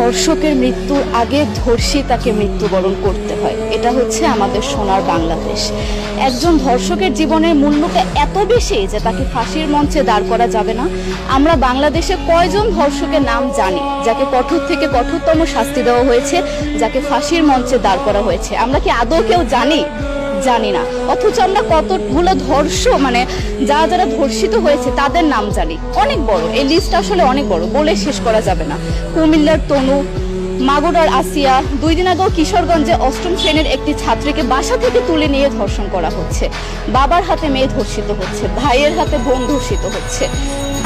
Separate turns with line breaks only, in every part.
ধর্ষকের মৃত্যুর আগে ধর্ষী তাকে মৃত্যুবরণ করতে হয়। এটা হচ্ছে আমাদের সোনার বাংলাদেশ। একজন ধর্ষকের জীবনের মূল্যটা এত বেশি যে তাকে ফাঁসির মঞ্চে দাঁড় করা যাবে না। আমরা বাংলাদেশে কয়জন ধর্ষকের নাম জানি যাকে কঠোর থেকে কঠোরতম শাস্তি দেওয়া হয়েছে, যাকে ফাঁসির মঞ্চে দাঁড় করা হয়েছে? আমরা কি আদৌ কেউ জানি না। অথচ আমরা কতগুলো যারা ধর্ষিত হয়েছে তাদের নাম জানি। অনেক বড় এই লিস্ট, আসলে অনেক বড়, বলে শেষ করা যাবে না। কুমিল্লার তনু, মাগুরার আসিয়া, 2 দিন আগেও কিশোরগঞ্জে 8ম শ্রেণীর একটি ছাত্রীকে বাসা থেকে তুলে নিয়ে ধর্ষণ করা হচ্ছে। বাবার হাতে মেয়ে ধর্ষিত হচ্ছে, ভাইয়ের হাতে বোন ধর্ষিত হচ্ছে।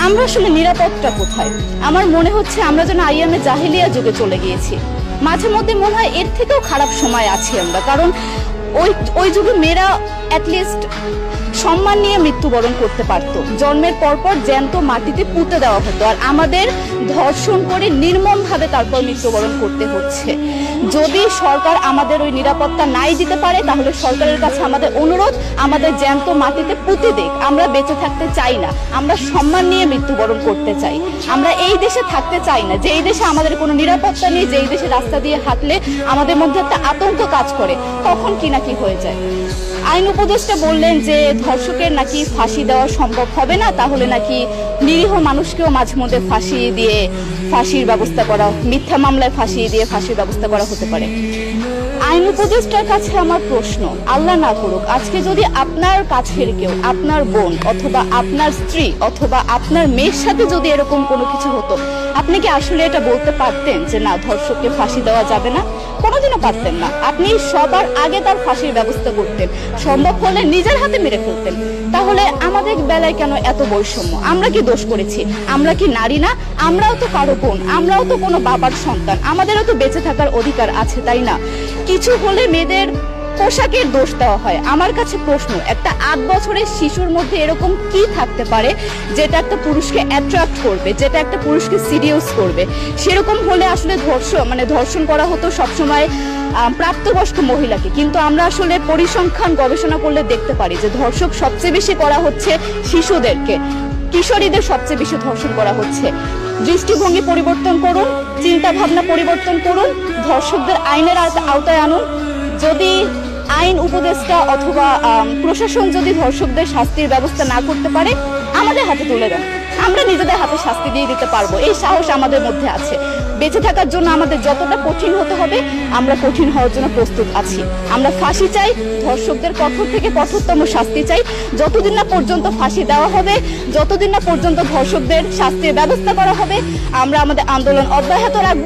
আমরা আসলে নিরাপদটা কোথায়? আমার মনে হচ্ছে আমরা যেন আইয়ামে জাহিলিয়া যুগে চলে গিয়েছি। মাঝে মধ্যে মনে হয় এর থেকেও খারাপ সময় আছি আমরা, কারণ ওই যুগে মেয়েরা অ্যাটলিস্ট সম্মান নিয়ে মৃত্যুবরণ করতে পারত। জন্মের পরপর জ্যান্ত মাটিতে পুঁতে দেওয়া হতো, আর আমাদের ধর্ষণ করে নির্মমভাবে তারপর মৃত্যুবরণ করতে হচ্ছে। যদি সরকার আমাদের ওই নিরাপত্তা নাই দিতে পারে, তাহলে সরকারের কাছে আমাদের অনুরোধ, আমাদের জ্যান্ত মাটিতে পুঁতে দেখ। আমরা বেঁচে থাকতে চাই না, আমরা সম্মান নিয়ে মৃত্যুবরণ করতে চাই। আমরা এই দেশে থাকতে চাই না যে এই দেশে আমাদের কোনো নিরাপত্তা নেই, যে এই দেশে রাস্তা দিয়ে হাঁটলে আমাদের মধ্যে একটা আতঙ্ক কাজ করে, কখন কি না কি হয়ে যায়। আইন উপদেষ্টা বললেন যে ধর্ষকের নাকি ফাঁসি দেওয়া সম্ভব হবে না, তাহলে নাকি নিরীহ মানুষকেও মাঝে মধ্যে ফাঁসির ব্যবস্থা করা, মিথ্যা মামলায় ফাঁসিয়ে দিয়ে ফাঁসির ব্যবস্থা করা হতে পারে। আইন উপদেষ্টার কাছে আমার প্রশ্ন, আল্লাহ না করুক আজকে যদি আপনার কাছের কেউ, আপনার বোন অথবা আপনার স্ত্রী অথবা আপনার মেয়ের সাথে যদি এরকম কোনো কিছু হতো, আপনি কি আসলে এটা বলতে পারতেন যে না, ধর্ষককে ফাঁসি দেওয়া যাবে না? কোনোদিনও পারতেন না। আপনি সবার আগে তার ফাঁসির ব্যবস্থা করতেন, সম্ভব হলে নিজের হাতে মেরে ফেলতেন। তাহলে আমাদের বেলায় কেন এত বৈষম্য? আমরা কি দোষ করেছি? আমরা কি নারী না? আমরাও তো কারো বোন, আমরাও তো কোনো বাবার সন্তান, আমাদেরও তো বেঁচে থাকার অধিকার আছে, তাই না? কিছু হলে মেয়েদের পোশাকের দোষ দেওয়া হয়। আমার কাছে প্রশ্ন, একটা 8 বছরের শিশুর মধ্যে এরকম কি থাকতে পারে যেটা একটা পুরুষকে অ্যাট্রাক্ট করবে, যেটা একটা পুরুষকে সিরিয়াস করবে? সেরকম হলে আসলে ধর্ষণ করা হতো সবসময় প্রাপ্তবয়স্ক মহিলাকে। কিন্তু আমরা আসলে পরিসংখ্যান গবেষণা করলে দেখতে পারি যে ধর্ষক সবচেয়ে বেশি করা হচ্ছে শিশুদেরকে, কিশোরীদের সবচেয়ে বেশি ধর্ষণ করা হচ্ছে। দৃষ্টিভঙ্গি পরিবর্তন করুন, চিন্তা ভাবনা পরিবর্তন করুন, ধর্ষকদের আইনের আওতায় আনুন। যদি আইন উপদেষ্টা অথবা প্রশাসন যদি ধর্ষকদের শাস্তির ব্যবস্থা না করতে পারে, আমাদের হাতে তুলে দেন, আমরা নিজেদের হাতে শাস্তি দিয়ে দিতে পারবো। এই সাহস আমাদের মধ্যে আছে। বেঁচে থাকার জন্য আমাদের যতটা কঠিন হতে হবে, আমরা কঠিন হওয়ার জন্য প্রস্তুত আছি। আমরা ফাঁসি চাই, ধর্ষকদের কঠোর থেকে কঠোরতম শাস্তি চাই। যতদিন না পর্যন্ত ফাঁসি দেওয়া হবে, যতদিন না পর্যন্ত ধর্ষকদের শাস্তির ব্যবস্থা করা হবে, আমরা আমাদের আন্দোলন অব্যাহত রাখবো।